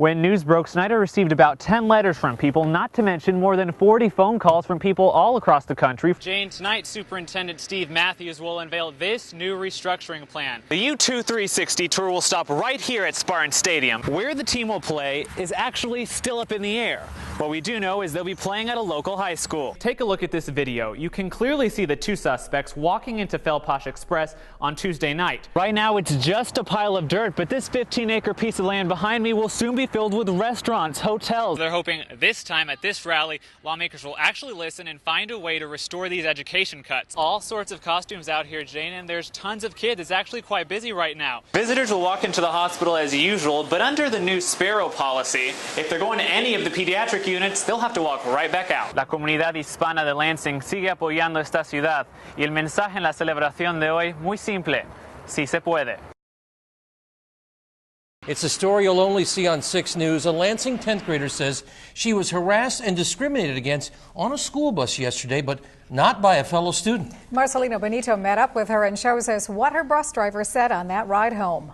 When news broke, Snyder received about 10 letters from people, not to mention more than 40 phone calls from people all across the country. Jane, tonight Superintendent Steve Matthews will unveil this new restructuring plan. The U2 360 tour will stop right here at Spartan Stadium. Where the team will play is actually still up in the air. What we do know is they'll be playing at a local high school. Take a look at this video. You can clearly see the two suspects walking into Felposh Express on Tuesday night. Right now it's just a pile of dirt, but this 15-acre piece of land behind me will soon be filled with restaurants, hotels. They're hoping this time at this rally, lawmakers will actually listen and find a way to restore these education cuts. All sorts of costumes out here, Jane, and there's tons of kids. It's actually quite busy right now. Visitors will walk into the hospital as usual, but under the new Sparrow policy, if they're going to any of the pediatric units, they'll have to walk right back out. La comunidad hispana de Lansing sigue apoyando esta ciudad y el mensaje en la celebración de hoy muy simple: sí se puede. It's a story you'll only see on 6 News. A Lansing 10th grader says she was harassed and discriminated against on a school bus yesterday, but not by a fellow student. Marcelino Benito met up with her and shows us what her bus driver said on that ride home.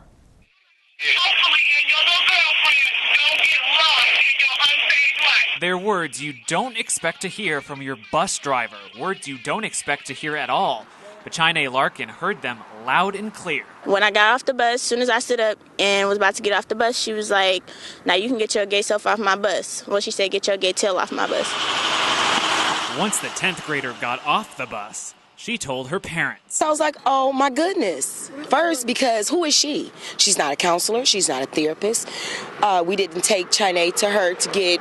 They're words you don't expect to hear from your bus driver, words you don't expect to hear at all. But China Larkin heard them loud and clear. When I got off the bus, as soon as I stood up and was about to get off the bus, she was like, "Now you can get your gay self off my bus." Well, she said, "Get your gay tail off my bus." Once the 10th grader got off the bus, she told her parents. I was like, oh my goodness. First, because who is she? She's not a counselor. She's not a therapist. We didn't take China to her to get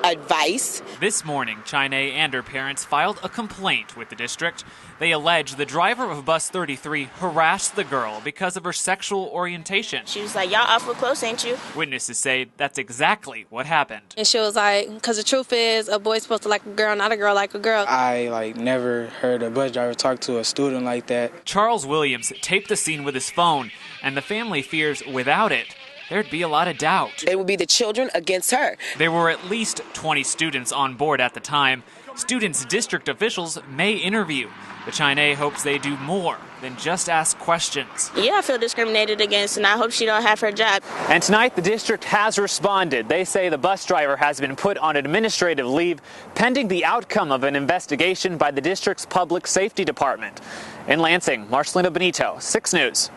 advice. This morning, China and her parents filed a complaint with the district. They allege the driver of bus 33 harassed the girl because of her sexual orientation. She was like, "Y'all awful close, ain't you?" Witnesses say that's exactly what happened. And she was like, because the truth is, a boy's supposed to like a girl, not a girl like a girl. I never heard a bus driver talk to a student like that. Charles Williams taped the scene with his phone, and the family fears without it, there'd be a lot of doubt. It would be the children against her. There were at least 20 students on board at the time. Students district officials may interview. But China hopes they do more than just ask questions. Yeah, I feel discriminated against, and I hope she don't have her job. And tonight, the district has responded. They say the bus driver has been put on administrative leave pending the outcome of an investigation by the district's public safety department. In Lansing, Marcelino Benito, 6 News.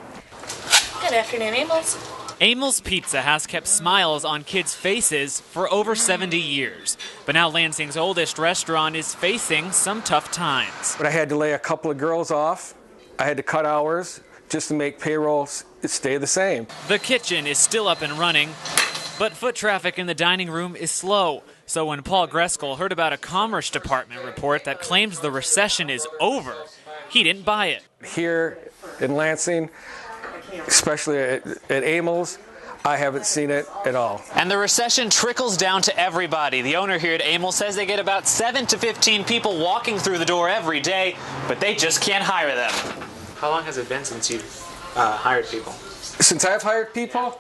Good afternoon, Amos. Amy's Pizza has kept smiles on kids' faces for over 70 years. But now Lansing's oldest restaurant is facing some tough times. But I had to lay a couple of girls off. I had to cut hours just to make payroll stay the same. The kitchen is still up and running, but foot traffic in the dining room is slow. So when Paul Greskel heard about a Commerce Department report that claims the recession is over, he didn't buy it. Here in Lansing, especially at Amy's, I haven't seen it at all. And the recession trickles down to everybody. The owner here at Amy's says they get about 7 to 15 people walking through the door every day, but they just can't hire them. How long has it been since you've hired people? Since I've hired people?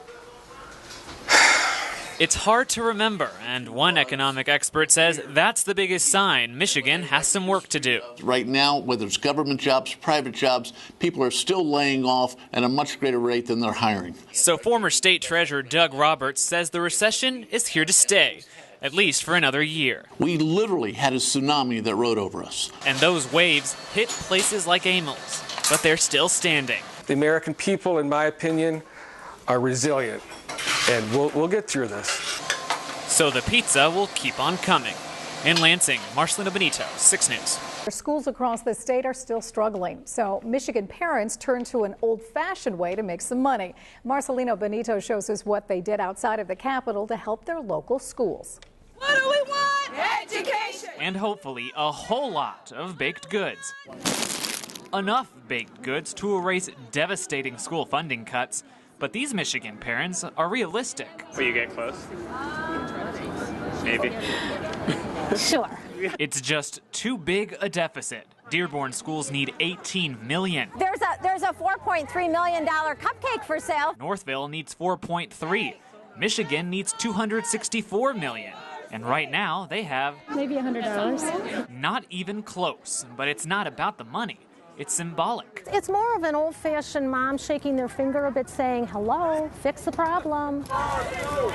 It's hard to remember, and one economic expert says that's the biggest sign Michigan has some work to do. Right now, whether it's government jobs, private jobs, people are still laying off at a much greater rate than they're hiring. So former state treasurer Doug Roberts says the recession is here to stay, at least for another year. We literally had a tsunami that rode over us. And those waves hit places like Amy's, but they're still standing. The American people, in my opinion, are resilient. And we'll get through this. So the pizza will keep on coming. In Lansing, Marcelino Benito, 6 News. Schools across the state are still struggling, so Michigan parents turn to an old-fashioned way to make some money. Marcelino Benito shows us what they did outside of the Capitol to help their local schools. What do we want? Education! And hopefully a whole lot of baked goods. Enough baked goods to erase devastating school funding cuts. But these Michigan parents are realistic. Will you get close? Maybe. Sure. It's just too big a deficit. Dearborn schools need $18 million. There's a $4.3 million cupcake for sale. Northville needs $4.3. Michigan needs $264 million. And right now they have maybe $100. Not even close. But it's not about the money. it's symbolic. It's more of an old-fashioned mom shaking their finger a bit saying, hello, fix the problem.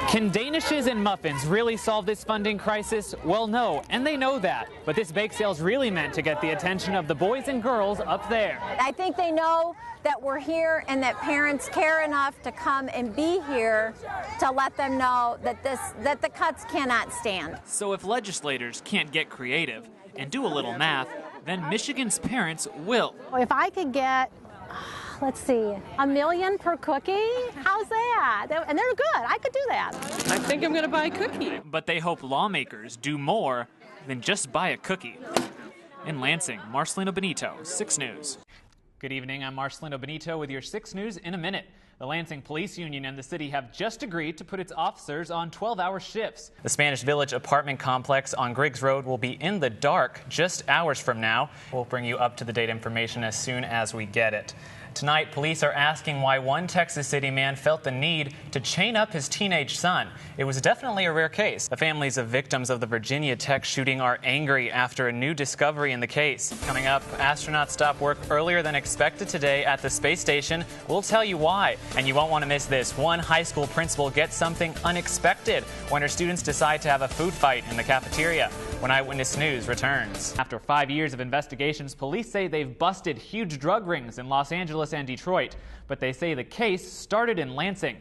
Can danishes and muffins really solve this funding crisis? Well, no, and they know that. But this bake sale's really meant to get the attention of the boys and girls up there. I think they know that we're here and that parents care enough to come and be here to let them know that the cuts cannot stand. So if legislators can't get creative and do a little math, then Michigan's parents will. If I could get, let's see, $1 million per cookie, how's that? And they're good. I could do that. I think I'm going to buy a cookie. But they hope lawmakers do more than just buy a cookie. In Lansing, Marcelino Benito, 6 News. Good evening, I'm Marcelino Benito with your 6 News in a minute. The Lansing Police Union and the city have just agreed to put its officers on 12-hour shifts. The Spanish Village apartment complex on Griggs Road will be in the dark just hours from now. We'll bring you up-to-the-date information as soon as we get it. Tonight, police are asking why one Texas City man felt the need to chain up his teenage son. It was definitely a rare case. The families of victims of the Virginia Tech shooting are angry after a new discovery in the case. Coming up, astronauts stop work earlier than expected today at the space station. We'll tell you why. And you won't want to miss this. One high school principal gets something unexpected when her students decide to have a food fight in the cafeteria. When Eyewitness News returns. After 5 years of investigations, police say they've busted huge drug rings in Los Angeles and Detroit, but they say the case started in Lansing.